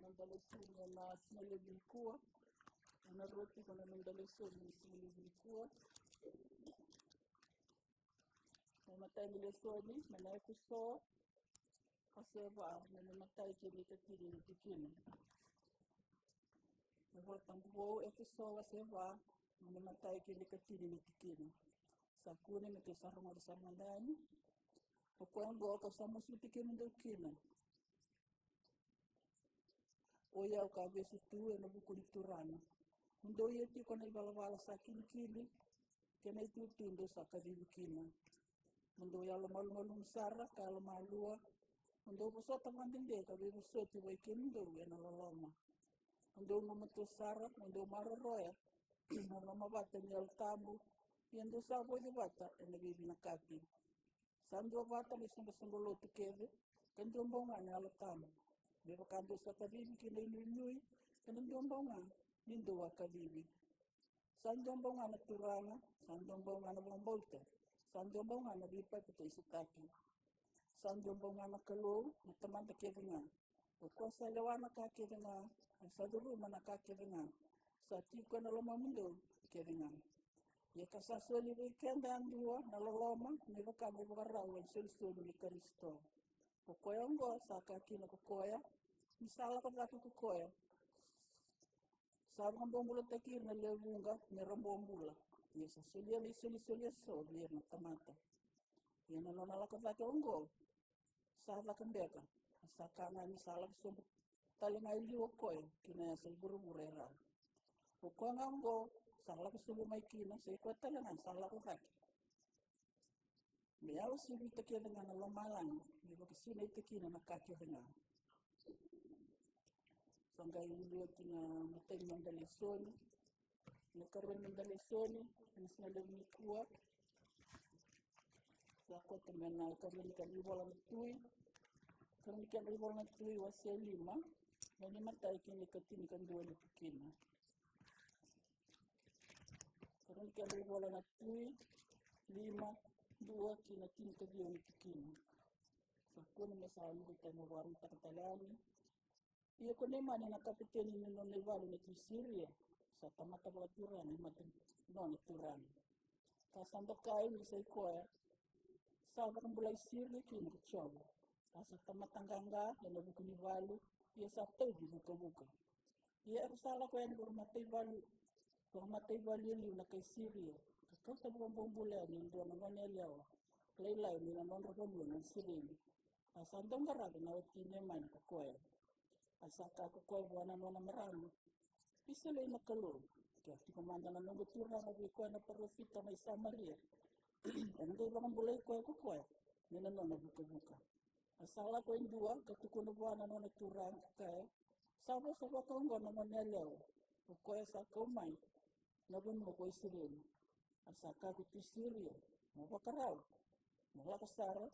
Nandalesuni na smele vilikuwa anaroti kuna nandalesuni smele vilikuwa na matai lesoni na naifu so kaseva na matai kini tatiri ni tikini na tambo efiso waseva na matai kini tatiri ni tikini sakuni na kisarunga di samandani Okwambo kasamusi tikini ndo kina Oya ukavesi tu na buku liturana. Ndo yeti kona ibalabala sa kili kena itu tindo sa kadibukina. Ndo ya malu sara kala malua. Ndo busota mandinde ka be busoti wa kendo na loloma. Ndo mamato sara ndo maroroya. Ndo mabata ni altabu. Yendo sa boje bata na bibi na kati. Sando bata ni sumbo tukeve. Kendo mbonga ni altabu. Beba kando sa kadibi kina inui kanandombonga nindo wa kadibi sandombonga na turana sandombonga na bombolta sandombonga na bipa pita isutaki sandombonga na kalo na tamanta kevinga kwa sa lewana ka kevinga sa duru mana ka kevinga sa tiko na loma mundo kevinga ya kasasoli weekend andua na loloma ni baka ni barawa solution ni Kristo Kokoyongo saka kina kokoya misala ko zaki kokoya sabu ngombolo takir na lewunga ni rambombula yesa solia ni solia so biar na tamata yana no nala ko zaki ongo sala kandeka saka na misala so talinga ili kokoya kina sel burburera kokoya ngo sala ko subu mai kina se ko talinga sala ko zaki Me au si vita kia dengan ala malang, me baka sina ita kina na kaki dengan. Sanggai ulu tina matay mandalisoni, na karon mandalisoni, na sinalami kuat, sa ko tamena karon kaliwala na tui, karon kaliwala na tui wasi 5, na ni matay kini katini kan 2 na pikina. Karon kaliwala na tui, 5, 2 kina kini ka 2 na pikina. Sa ko na masahan ko tayo mawarong takatalani. Iya ko naman na nakapiteni ni non levalo na Syria sa tamata bagaturan ni matin non turan. Kasamba kain sa ikoya sa bakang bulay Syria kini kacau. Asa tamatanganga na nabuko ni valu iya sa tau di buka-buka. Iya salah ko yan kung matay valu yung na kay Syria. Kakau sa buong bulay ni doon ng neliaw. Laylay ni nanon robo ng Syria. Asa andong garaga na wati naman kakoya. Asaka ko koy buwana no na marami. Bisa lay nakalo. Kaya ti komanda na nung gutura na ko na parofita may Samaria. Ano kay bakang bulay koy ko koy. Nina no na buka-buka. Asala ko yung 2 katukuno buwana no na turang kay. Sabo sa bakang gona mo nelaw. Ko koy sa kumay. Nabun mo koy Syria. Asaka ko ti Syria. Mo bakaraw. Mo lakasara.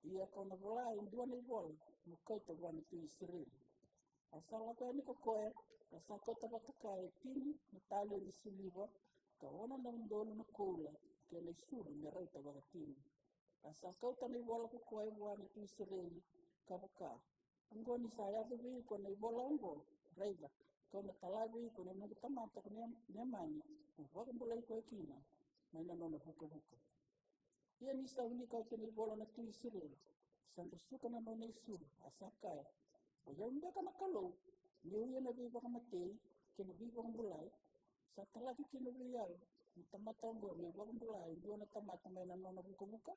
Iya ko na bulay yung 2 na ibol. Mo koy to buwana ti Syria. Asala ko ni kokoe, asako tabakakai tini natalo di suliva, kaona na ndolo na kola, kaya na suru na rai tabakatini. Asako tani wala kokoe buwana tu Israeli, kabaka. Anggo ni saya sabi ko na ibola anggo, raiba. Kau na talabi ko na mga tamata ko na mani, wag bulay ko kina, may nanona buka-buka. Iya ni sa uni kau tani ibola na tu Israeli, santo suka na nona isuru, asakay. Yang dia kena kalau, dia na biba kamati, kena biba kang bulay, sa talagi kena biyay, tamatang go, biba kang bulay, dia na tamatang may nanona buka-buka,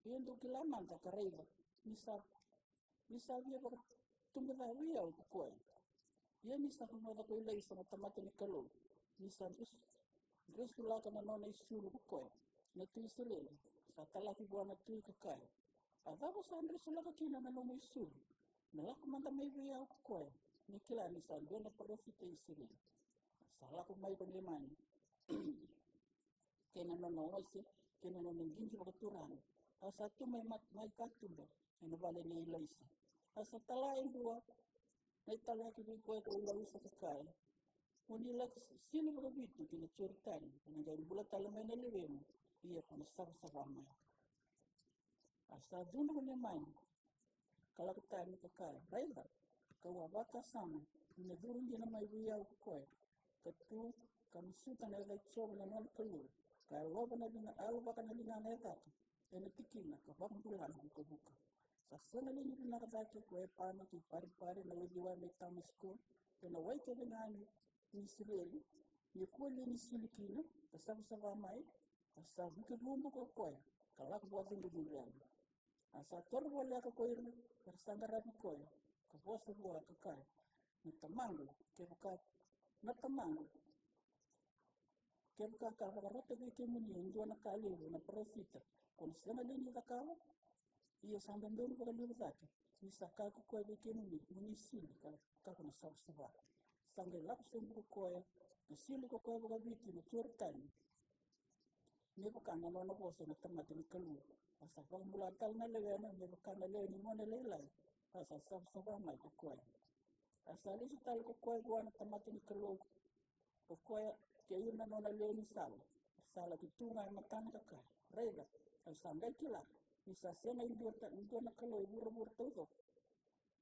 iyan do kilaman ta karayba, misa dia baka tumila biyaw kukoy. Iyan misa kumada ko ilay sa tamatang ni kalau, misa Dres wala ka na nanona isuru kukoy, na tuisilin, sa talagi buwan na tui kakay. Adabo sa Andres wala ka kina na nanona isuru. Nala kumanda may biyaw ko eh. Nikila ni sa doon na parofita isiri. Salah ko may panglimani. Kaya nanonood siya. Kaya nanonood ginji makaturan. Asa ito may katulo. Ano ba na ilay siya. Asa talain 2. May talaki ko ito ilay sa kakay. Unila sino ba bito kinachuritan. Nangyari bulat talamay na liwin. Iya ko nasabay. Asa doon ko naman. Kalau kita ni kakak, baiklah. Kau abaka sama, menurun dia nama ibu yang kau. Ketu kami suka nak lecok dengan keluar. Kalau bana dengan alu bahkan dengan netak, ini tikina, kau bulan buka. Sasana ni nak kata kau panas tu pari nak jual metam skor. Kena wait dengan ni Israel. Ni kau ni silikina, kasam mai, kasam bukan rumah kau. Kalau kau buat ini jual. Asa torwala ka ko yun, persangara ko yun, kaposo buwa ka kay, natamango, kaya buka kakarata ko muni, hindi na kaliwo, na profita, kung sila na din itakawa, iya sandang doon ko kaliwo dati, isa kako ko ay muni sili, kako na sawa, sangay lapso ko yun, nasili ko ko ay biti, na turtan, hindi ko ka nanon ako sa natamati ni kaluwo. Asa pang bulatal na lewe na may bakana lewe ni mo na leylay. Asa sabsaba may kukway. Asa lisi tal kukway buwan at tamatin kalog. Kukway kayo na no na lewe ni sala. Sala kitungay matan kakay. Rega. Asa sanday kila. Isa siya na indyo na kalog. Bura-bura todo.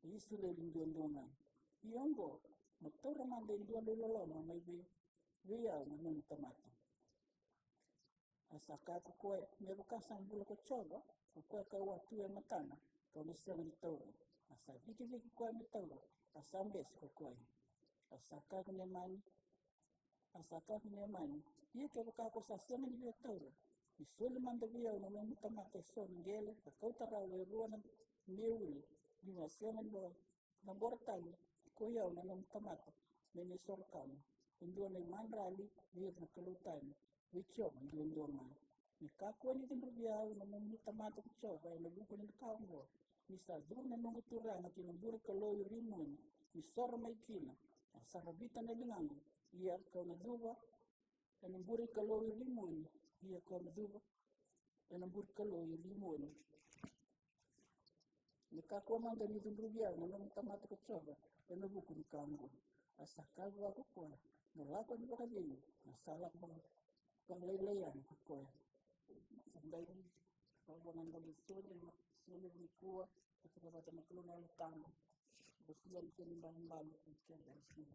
Isi lewe indyo na. Iyonggo. Magtura man de indyo lulolo. May biyaw na nung tamatin. Asa ka kukoy, may bukasang bula ko chogo, kukoy ka watu ya matana, kau nisa ng toro. Asa viki kukoy ng toro, asa ambes kukoy. Asa ka kunyamani, iya ka buka ko sa siya ng biya toro. Isuli man da biya na may mutamate so ng gele, kau taraw ay ruwa ng miuli, yung siya ng bortal, kuyaw na ng mutamate, may nisorkan. Hindi na mandrali, biya na kalutan. Wicho, doon man. Nikakuwa ni timbru biau na mumita mata kuchoba na buku ni kaungo. Misa dur na nungu turanga tinambura kaloy rimon. Misora maikina. Sarabita na lingango. Ia kau na duba. Nambura kaloy rimon. Ia kau na duba. Nambura kaloy rimon. Nikakuwa manga ni timbru biau na mumita mata kuchoba na buku ni kaungo. Asakawa ako kwa. Nalako ni baka dini. Nasalak bang panglaylayan ako kwa. Sandai kalau nanggal sulit kuat ketika baca maklum lalu tamu bersiap kenimbang lalu ikan dan sini.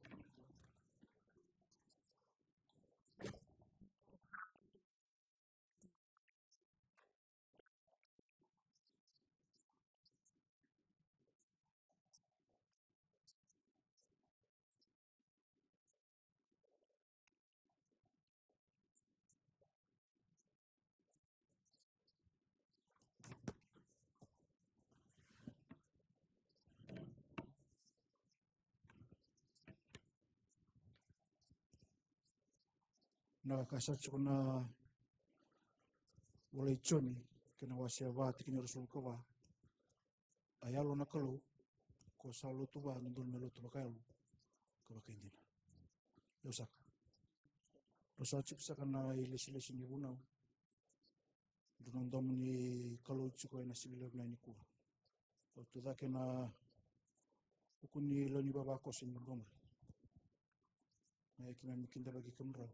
Nakakasacho ko na wala ichoni kinawasya ba tikin rasul ko ba ayalo na kalu ko sa luto ba nandun may luto ba kayo ko ba hindi na yosak rosacho sa kana ilis-ilis ni bunaw dunong ni kalu ko na silog na ni ko o tuda kena ukuni lo ni baba ko sin bong may kinamikinda bagi kamra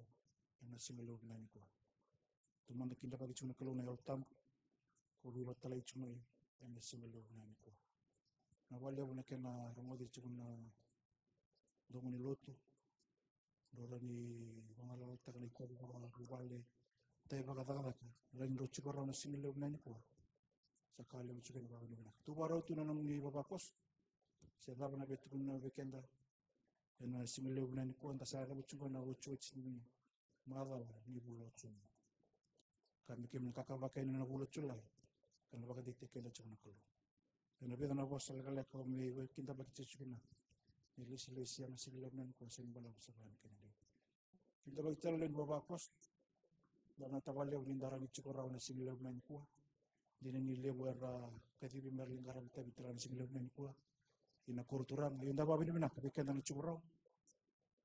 na silog na ni ko tumanda kinda bagi chuna kalu na yaltam ko biba talay chuna na silog na ni ko na wala na kena ramodi chuna dongo ni loto dora ni mga lalata ni ko mga wale tayo baka rin ro chukara na silog na ni ko sakali mo chukara ba ni tu baro tu na ni babakos siya ba na betu na weekenda na silog na ni ko anta sa mo chukara na ucho ni mala ni bulo chun kami kim kakabakay na bulo chulay kana baka dikte na chuna ko na bida na boss talaga ko may weekenda ba chukina nilis yang silog na ni ko sin balang sa ban kanila kinda ba italo ni babakos dan natawali ang lindaran ni chukara na silog na ni ko din ni lewer katibi merlinggaran tabi telan silog na ni ko ina kulturan yung da babin na weekenda na chukara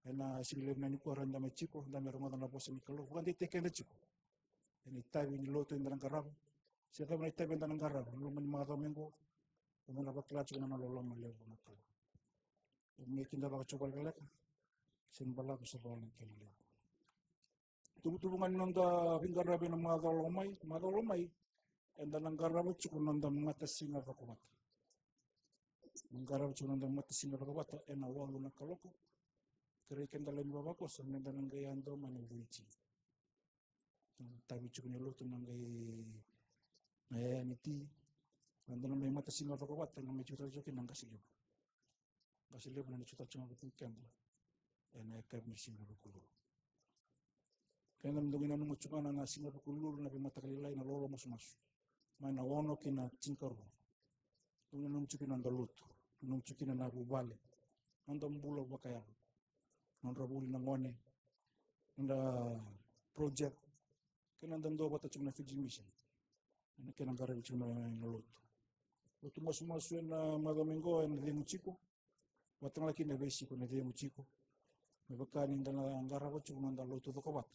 na silog na ni ko randa may chiko da meron na boss ni kalo bukan diteken na chiko ini tabi ni loto yung dalang karab siya ka na tabi yung dalang karab luman mga domingo umuna bakla chiko na nalolong na lewer na kalo may kinda ba chukal kalak simbala ko sa bawang kanila tubungan nung da pinggarabi ng mga dalomay and then ang garabo chiko nung da matasinga kakumat ang garabo chiko nung da matasinga kakumat and awalo na kaloko karikin dalam babako sa nanda ng gayan daw maniwichi tabi chiko niluto ng gay nayaniti nanda ng may matasinga kakumat and may chuta-chukin ng kasilib na chuta-chukin ng kendo and ay kab ni singa bakulo kaya namdungin na nung utsukan na singa bakulo na pimatakalilay na lolo mas may nawono kina chinkaro nung nung chukin ang daluto nung chukin na nabubale nung dambulo ba kaya nung rabuli ng one nung project kaya nang dando ba tachong na Fiji mission kaya nang garil chong na naluto luto mas yun na Domingo na di mo chiko watang laki na besi ko na di mo chiko may pagkanin na ang garabot chong nang daluto do kabat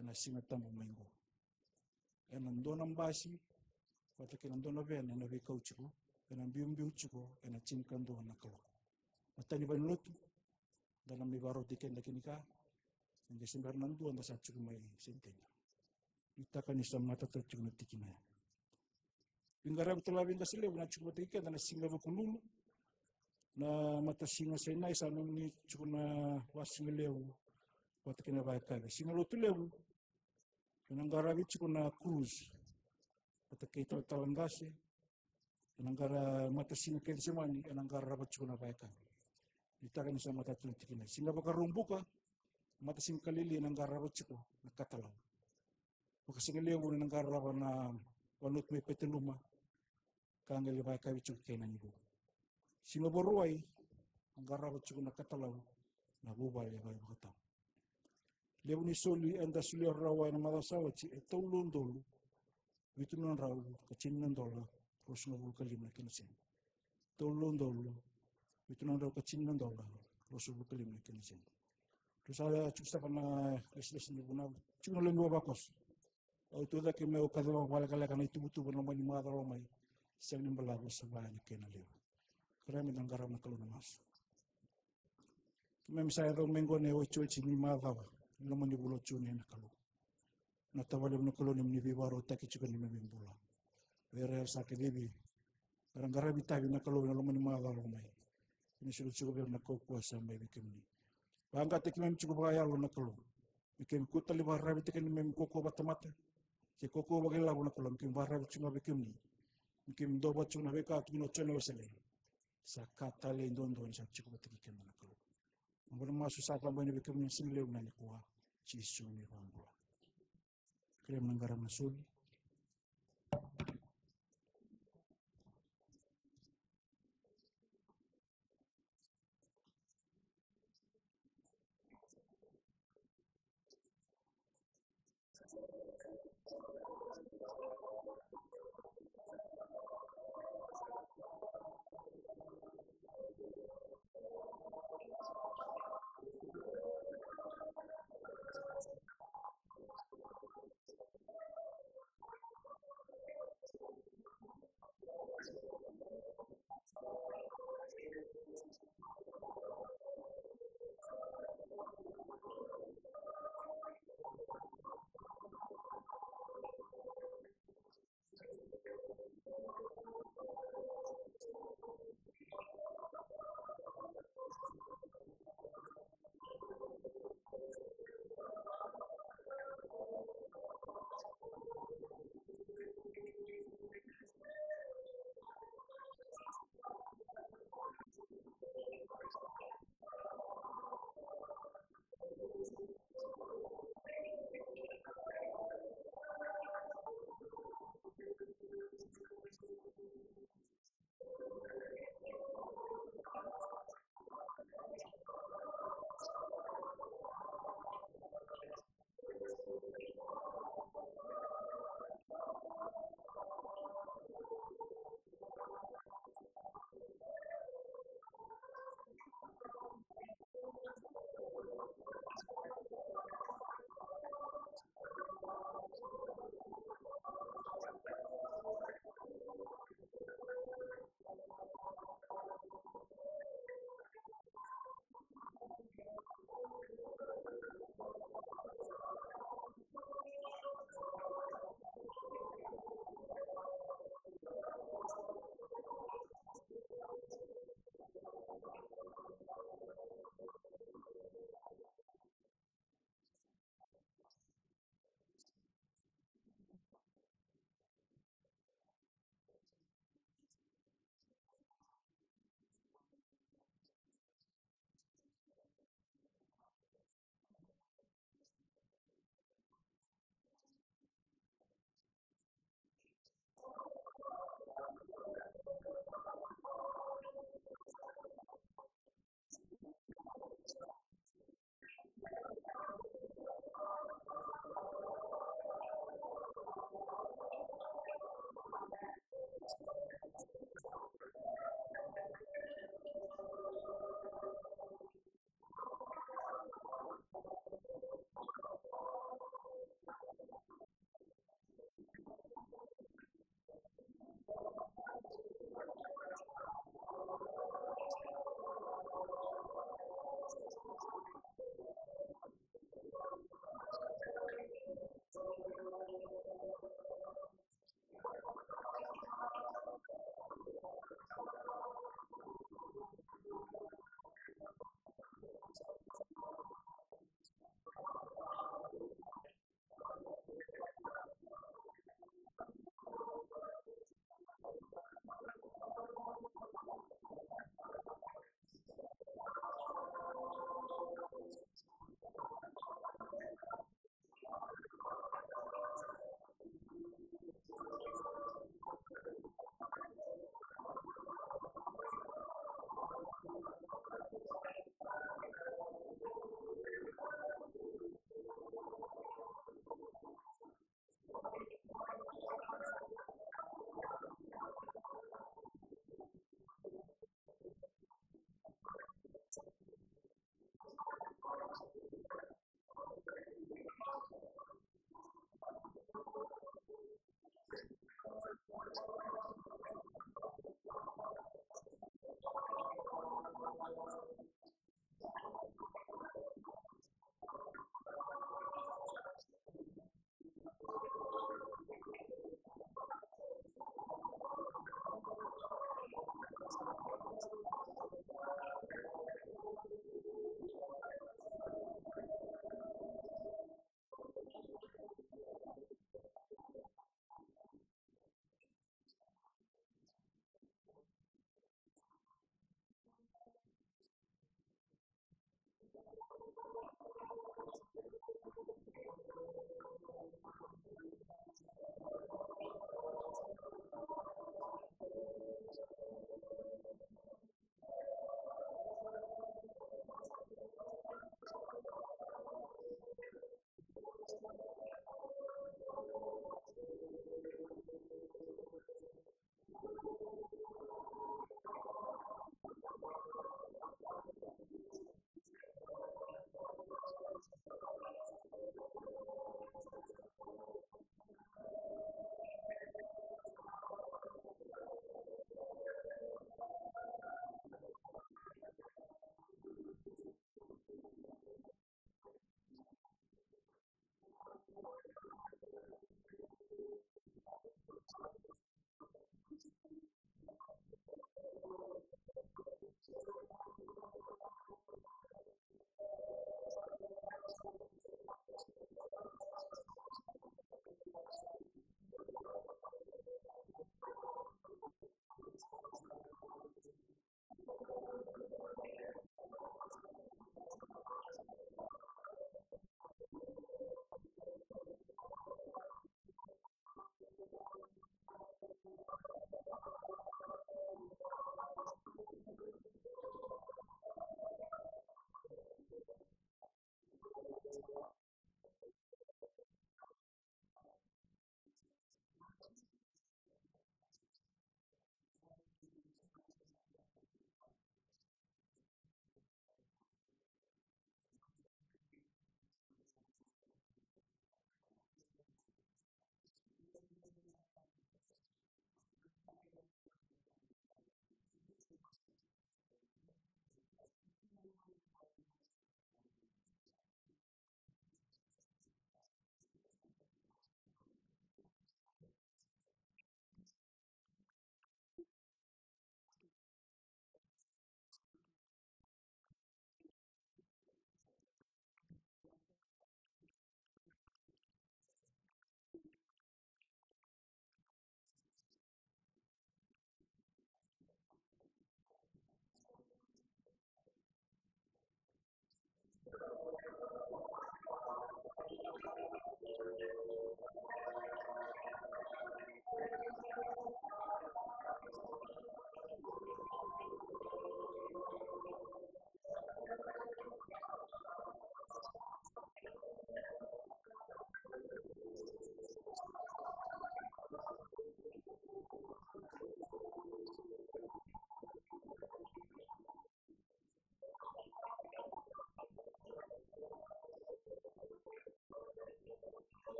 na singatang Domingo nandun ang basi pati kinandun na ben na bikaw chiko nang biyong chiko na chinkando na kalok matani ba niluto dalam may baro diken na kinika ang December nanduan da sa chiko may sentenya ita kan isang matatot chiko na tikina pingarab talabing kasilew na chiko tiken na singa bakululu na matasinga sa inay sa nung ni chiko na wasingilew pati kinabay singa lutulew pinanggarabi chiko na cruise pati kita talangasi pinanggara matasinga kayo simani pinanggarabat chiko na baykan ita kan isang matatot tikina singa bakarumbu ka matasinga kalili pinanggarabat chiko nakatalaw pagkasingilew pinanggarabat na wanut may peteluma kanggali baykan chiko kayo na nigo singa boruay ang garabat chiko nakatalaw nabubal ya kayo makataw Leo ni soli anda suli rawa na madasawa ci e tolun dolu. Vitu non rau kacin dola terus ngobul kalim na kinasin. Tolun dolu vitu non rau kacin dola terus ngobul kalim na kinasin. Terus ada custa kana esles ni buna cuma lengua bakos. Au tu da ke meu kadwa wala kala kana itu butu bana mani madaro mai. Siang ni balago sabana kena leo. Kami nanggara na kalau namas. Kami misalnya ro menggo ne ocho chini madawa. Lo mani bulo chuni na kalau. Na tawale na kalau ni mni bibaro taki chuka ni membula. Vere sa ke debi. Barangara bitabi na kalau na lo mani madawa mai. Ini sudah cukup na ko kuasa mai bikemni. Bangga te kami cukup kaya lo na kalau. Bikem kuta li barra bitike ni mem koko batamata. Ke koko bagela na kalau kim barra chunga bikemni. Kim do bachuna beka tu no chone wasele. Sakata le ndondo sa cukup bitike na kalau. Ngora masu sa pa bani bikemni simle na ni kuwa. Chisu ni bangula. Krem nanggara masul.